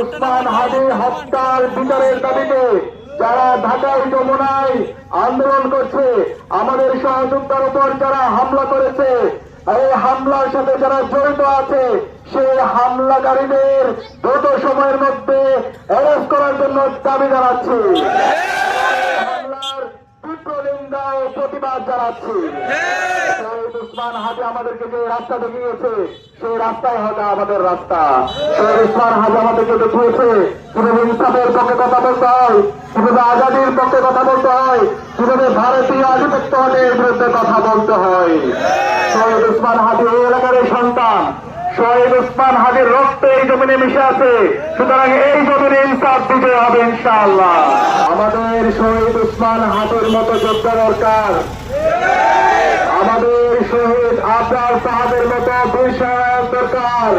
উসমান হাদি হত্যার বিচারের দাবিতে যারা ঢাকায় যমুনায় আন্দোলন করছে, আমাদের সহযোদ্ধার উপর যারা হামলা করেছে, এই হামলার সাথে যারা জড়িত আছে, সেই হামলাকারীদের দ্রুত সময়ের মধ্যে অ্যারেস্ট করার জন্য দাবি জানাচ্ছি। হামলার তীব্র নিন্দা ও প্রতিবাদ জানাচ্ছি। শহীদ উসমান হাদি আমাদেরকে যে রাস্তা দেখিয়েছে, সেই রাস্তাই হবে আমাদের রাস্তা। শহীদ উসমান হাদি আমাদেরকে দেখিয়েছে কিভাবে ইনসাফের পক্ষে কথা বলতে হয়, কিভাবে আজাদির পক্ষে কথা বলতে হয়, কিভাবে ভারতীয় আধিপত্যবাদের বিরুদ্ধে কথা বলতে হয়। শহীদ উসমান হাদি এই এলাকার সন্তান, শহীদ উসমান হাদির রক্তে এই জমিনে মিশে আছে, সুতরাং এই জমিনে ইনসাফ বিজয় হবে ইনশাআল্লাহ। আমাদের শহীদ উসমান হাদির মতো যোদ্ধা দরকার, আমাদের শহীদ আবরার সাহাবের মতো বীর সৈনিক দরকার।